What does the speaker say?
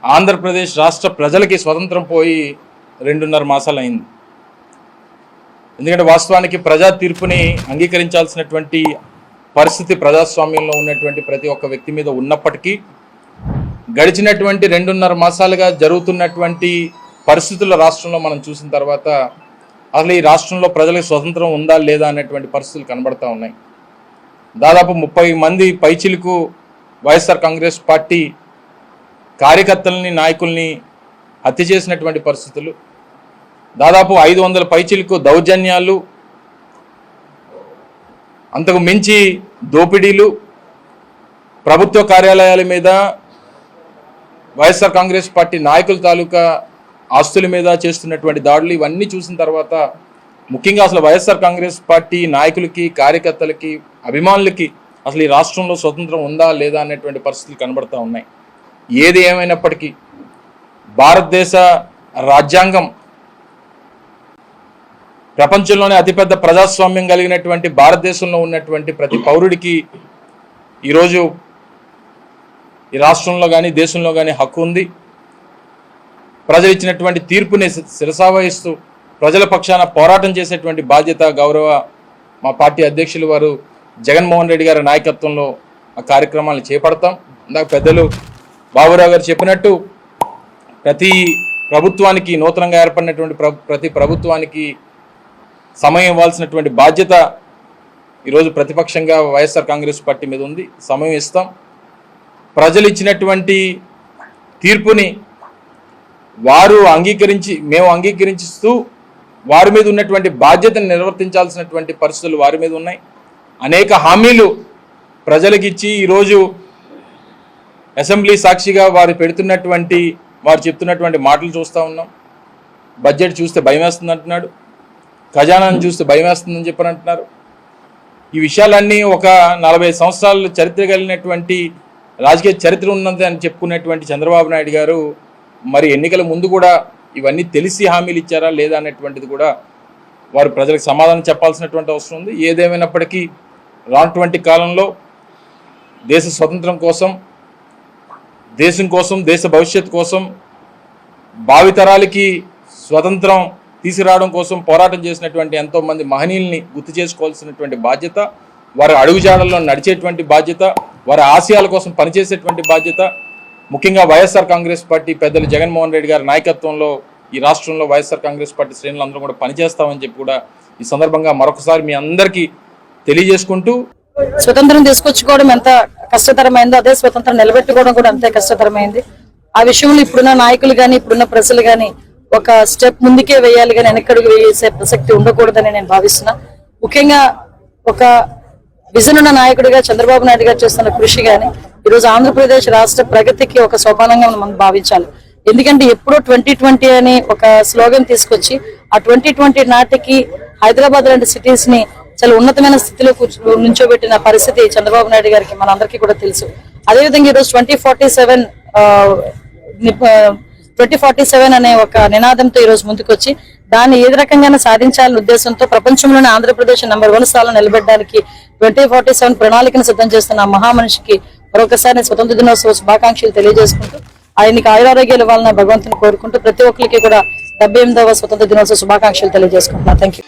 ఆంధ్రప్రదేశ్ రాష్ట్ర ప్రజలకి స్వతంత్రం పోయి 2.5 మాసాలు అయింది. ఎందుకంటే వాస్తవానికి ప్రజా తీర్పుని అంగీకరించాల్సినటువంటి పరిస్థితి ప్రజాస్వామ్యంలో ఉన్నటువంటి ప్రతి ఒక్క వ్యక్తి మీద ఉన్నప్పటికీ గడిచినటువంటి 2.5 మాసాలుగా జరుగుతున్నటువంటి పరిస్థితుల రాష్ట్రంలో మనం చూసిన తర్వాత అసలు ఈ రాష్ట్రంలో ప్రజలకు స్వతంత్రం ఉందా లేదా అనేటువంటి పరిస్థితులు కనబడతా ఉన్నాయి. దాదాపు 30 మంది పైచిలకు వైఎస్ఆర్ కాంగ్రెస్ పార్టీ కార్యకర్తలని నాయకుల్ని హత్య చేసినటువంటి పరిస్థితులు, దాదాపు 500 పైచిలకు దౌర్జన్యాలు, అంతకు మించి దోపిడీలు, ప్రభుత్వ కార్యాలయాల మీద వైఎస్ఆర్ కాంగ్రెస్ పార్టీ నాయకుల తాలూకా ఆస్తుల మీద చేస్తున్నటువంటి దాడులు, ఇవన్నీ చూసిన తర్వాత ముఖ్యంగా అసలు వైఎస్ఆర్ కాంగ్రెస్ పార్టీ నాయకులకి, కార్యకర్తలకి, అభిమానులకి అసలు ఈ రాష్ట్రంలో స్వతంత్రం ఉందా లేదా అనేటువంటి పరిస్థితులు కనబడతా ఉన్నాయి. ఏది ఏమైనప్పటికీ భారతదేశ రాజ్యాంగం ప్రపంచంలోనే అతిపెద్ద ప్రజాస్వామ్యం కలిగినటువంటి భారతదేశంలో ఉన్నటువంటి ప్రతి పౌరుడికి ఈరోజు ఈ రాష్ట్రంలో కానీ దేశంలో కానీ హక్కు ఉంది. ప్రజలు ఇచ్చినటువంటి తీర్పుని శిరసావహిస్తూ ప్రజల పక్షాన పోరాటం చేసేటువంటి బాధ్యత గౌరవ మా పార్టీ అధ్యక్షులు వారు జగన్మోహన్ రెడ్డి గారి నాయకత్వంలో ఆ కార్యక్రమాలను చేపడతాం. ఇందాక పెద్దలు బాబురావు గారు చెప్పినట్టు ప్రతి ప్రభుత్వానికి, నూతనంగా ఏర్పడినటువంటి ప్రతి ప్రభుత్వానికి సమయం ఇవ్వాల్సినటువంటి బాధ్యత ఈరోజు ప్రతిపక్షంగా వైఎస్ఆర్ కాంగ్రెస్ పార్టీ మీద ఉంది. సమయం ఇస్తాం. ప్రజలు ఇచ్చినటువంటి తీర్పుని మేము అంగీకరిస్తూ వారి మీద ఉన్నటువంటి బాధ్యతను నిర్వర్తించాల్సినటువంటి పరిస్థితులు వారి మీద ఉన్నాయి. అనేక హామీలు ప్రజలకు ఇచ్చి ఈరోజు అసెంబ్లీ సాక్షిగా వారు చెప్తున్నటువంటి మాటలు చూస్తూ ఉన్నాం. బడ్జెట్ చూస్తే భయం వేస్తుంది అంటున్నాడు, ఖజానాను చూస్తే భయం వేస్తుందని చెప్పని అంటున్నారు. ఈ విషయాలన్నీ ఒక 40 సంవత్సరాల చరిత్ర కలిగినటువంటి రాజకీయ చరిత్ర ఉన్నది అని చెప్పుకునేటువంటి చంద్రబాబు నాయుడు గారు మరి ఎన్నికల ముందు కూడా ఇవన్నీ తెలిసి హామీలు ఇచ్చారా లేదా అనేటువంటిది కూడా వారు ప్రజలకు సమాధానం చెప్పాల్సినటువంటి అవసరం ఉంది. ఏదేమైనప్పటికీ రానటువంటి కాలంలో దేశ స్వతంత్రం కోసం, దేశం కోసం, దేశ భవిష్యత్తు కోసం, భావితరాలకి స్వతంత్రం తీసుకురావడం కోసం పోరాటం చేసినటువంటి ఎంతోమంది మహనీయుల్ని గుర్తు చేసుకోవాల్సినటువంటి బాధ్యత, వారి అడుగుజాడల్లో నడిచేటువంటి బాధ్యత, వారి ఆశయాల కోసం పనిచేసేటువంటి బాధ్యత ముఖ్యంగా వైఎస్ఆర్ కాంగ్రెస్ పార్టీ పెద్దలు జగన్మోహన్ రెడ్డి గారి నాయకత్వంలో ఈ రాష్ట్రంలో వైఎస్ఆర్ కాంగ్రెస్ పార్టీ శ్రేణులందరూ కూడా పనిచేస్తామని చెప్పి కూడా ఈ సందర్భంగా మరొకసారి మీ అందరికీ తెలియజేసుకుంటూ, స్వతంత్రం తీసుకొచ్చుకోవడం ఎంత కష్టతరమైందో అదే స్వతంత్రం నిలబెట్టుకోవడం కూడా అంతే కష్టతరమైంది. ఆ విషయంలో ఇప్పుడున్న నాయకులు కానీ, ఇప్పుడున్న ప్రజలు కానీ ఒక స్టెప్ ముందుకే వేయాలి కానీ వెనక్కడికి వేసే ప్రసక్తి ఉండకూడదని నేను భావిస్తున్నా. ముఖ్యంగా ఒక విజన్ ఉన్న నాయకుడిగా చంద్రబాబు నాయుడు గారు చేస్తున్న కృషి కానీ ఈరోజు ఆంధ్రప్రదేశ్ రాష్ట్ర ప్రగతికి ఒక సోపానంగా మనం భావించాలి. ఎందుకంటే ఎప్పుడో 2020 అని ఒక స్లోగన్ తీసుకొచ్చి ఆ 2020 నాటికి హైదరాబాద్ లాంటి సిటీస్ ని చాలా ఉన్నతమైన స్థితిలో నుంచోబెట్టిన పరిస్థితి చంద్రబాబు నాయుడు గారికి మనందరికీ కూడా తెలుసు. అదేవిధంగా ఈరోజు 2047 అనే ఒక నినాదంతో ఈరోజు ముందుకొచ్చి దాన్ని ఏ రకంగా సాధించాలనే ఉద్దేశంతో ప్రపంచంలోనే ఆంధ్రప్రదేశ్ నెంబర్ 1 స్థానం నిలబెట్టడానికి 2047 ప్రణాళికను సిద్ధం చేస్తున్న మహామనిషికి మరొకసారి స్వతంత్ర దినోత్సవ శుభాకాంక్షలు తెలియజేసుకుంటూ ఆయనకి ఆయురారోగ్యాలు ఇవ్వాలని భగవంతుని కోరుకుంటూ ప్రతి ఒక్కరికి కూడా 78వ స్వతంత్ర దినోత్సవ శుభాకాంక్షలు తెలియజేసుకుంటున్నా. Thank you.